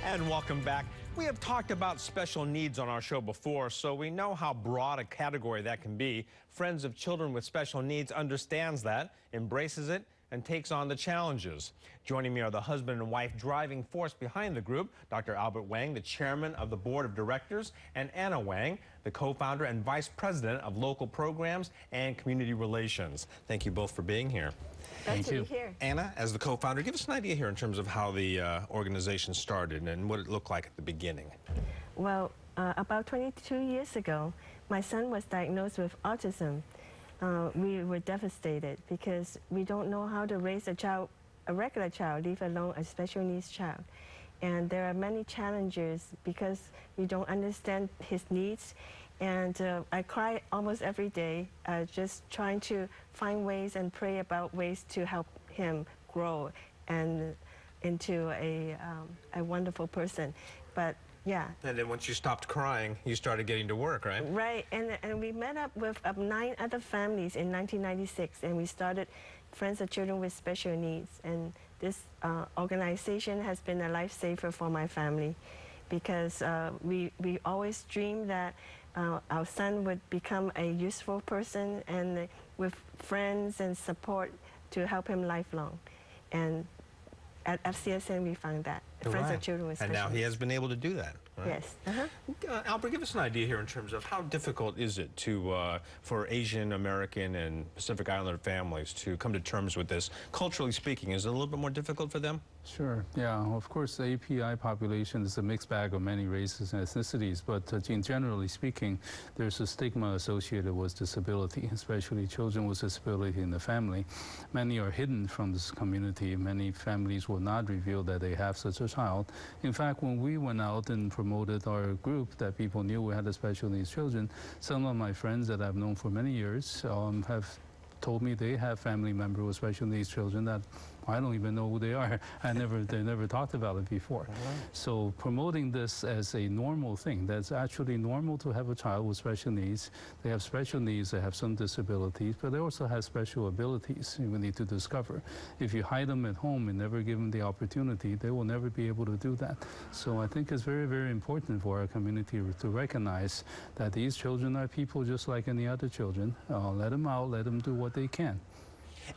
And welcome back. We have talked about special needs on our show before, so we know how broad a category that can be. Friends of Children with Special Needs understands that, embraces it, and takes on the challenges. Joining me are the husband and wife driving force behind the group, Dr. Albert Wang, the chairman of the board of directors, and Anna Wang, the co-founder and vice president of local programs and community relations. Thank you both for being here. Thank you. Here. Anna, as the co-founder, give us an idea here in terms of how the organization started and what it looked like at the beginning. Well, about 22 years ago, my son was diagnosed with autism. We were devastated because we don't know how to raise a regular child, leave alone a special needs child. And there are many challenges because we don't understand his needs. And I cry almost every day, just trying to find ways and pray about ways to help him grow and into a wonderful person. But yeah. And then once you stopped crying, you started getting to work, right? Right, and we met up with 9 other families in 1996, and we started Friends of Children with Special Needs. And this organization has been a lifesaver for my family because we always dreamed that our son would become a useful person and with friends and support to help him lifelong. And at FCSN, we found that. Friends of Children with Special Needs. And now he has been able to do that. Right? Yes. Albert, give us an idea here in terms of how difficult is it to, for Asian American and Pacific Islander families to come to terms with this? Culturally speaking, is it a little bit more difficult for them? Sure, yeah. Of course, the API population is a mixed bag of many races and ethnicities, but generally speaking, there's a stigma associated with disability, especially children with disability in the family. Many are hidden from this community. Many families will not reveal that they have such a child. In fact, when we went out and promoted our group, that people knew we had a special needs children, some of my friends that I've known for many years have told me they have family members with special needs children that I don't even know who they are. They never talked about it before. So promoting this as a normal thing, that's actually normal to have a child with special needs. They have special needs, they have some disabilities, but they also have special abilities you need to discover. If you hide them at home and never give them the opportunity, they will never be able to do that. So I think it's very, very important for our community to recognize that these children are people just like any other children. Let them out, let them do what they can.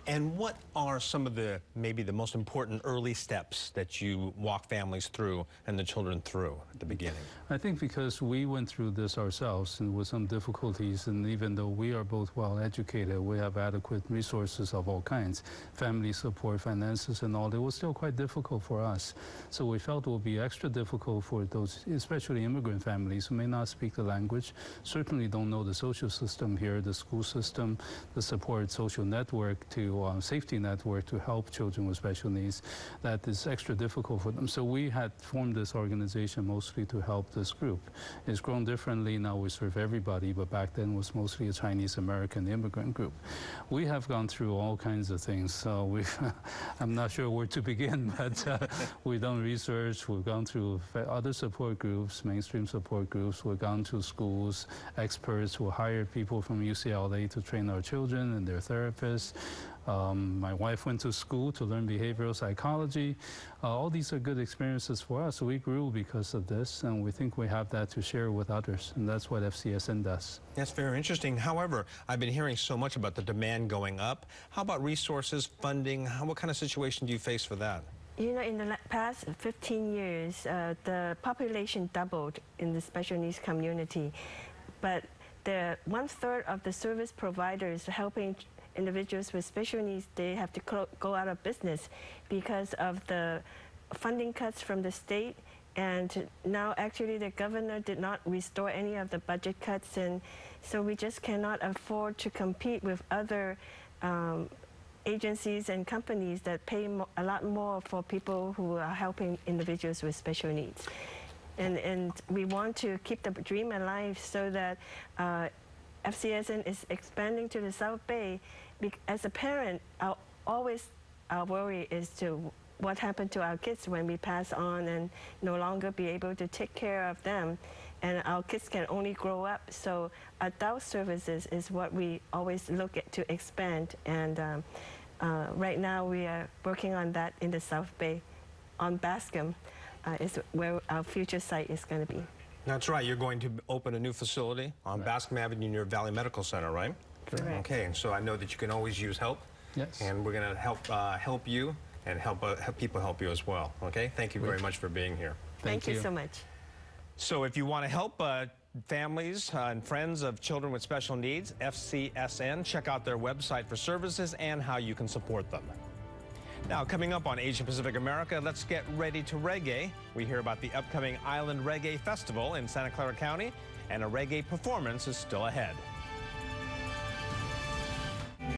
And what are some of the, maybe the most important early steps that you walk families through and the children through at the beginning? I think because we went through this ourselves and with some difficulties, and even though we are both well educated, we have adequate resources of all kinds, family support, finances and all, it was still quite difficult for us. So we felt it would be extra difficult for those, especially immigrant families who may not speak the language, certainly don't know the social system here, the school system, the support social network, safety network to help children with special needs, that is extra difficult for them. So we had formed this organization mostly to help this group. It's grown differently. Now we serve everybody, but back then was mostly a Chinese American immigrant group. We have gone through all kinds of things. So I'm not sure where to begin, but we've done research. We've gone through other support groups, mainstream support groups. We've gone to schools, experts who hired people from UCLA to train our children and their therapists. My wife went to school to learn behavioral psychology. All these are good experiences for us. We grew because of this, and we think we have that to share with others, and that's what FCSN does. That's very interesting. However, I've been hearing so much about the demand going up. How about resources, funding? What kind of situation do you face for that? You know, in the past 15 years, the population doubled in the special needs community, but the 1/3 of the service providers helping individuals with special needs, they have to go out of business because of the funding cuts from the state. And now actually the governor did not restore any of the budget cuts, and so we just cannot afford to compete with other agencies and companies that pay a lot more for people who are helping individuals with special needs. And we want to keep the dream alive so that FCSN is expanding to the South Bay. As a parent, our worry is to what happened to our kids when we pass on and no longer be able to take care of them. And our kids can only grow up. So adult services is what we always look at to expand. And right now we are working on that in the South Bay on Bascom. is where our future site is going to be. That's right. You're going to open a new facility on Bascom Avenue near Valley Medical Center, right? Correct. Okay, and so I know that you can always use help. Yes. And we're going to help you and help people help you as well. Okay? Thank you very much for being here. Thank you so much. So if you want to help families and friends of children with special needs, FCSN, check out their website for services and how you can support them. Now, coming up on Asian Pacific America, let's get ready to reggae. We hear about the upcoming Island Reggae Festival in Santa Clara County, and a reggae performance is still ahead.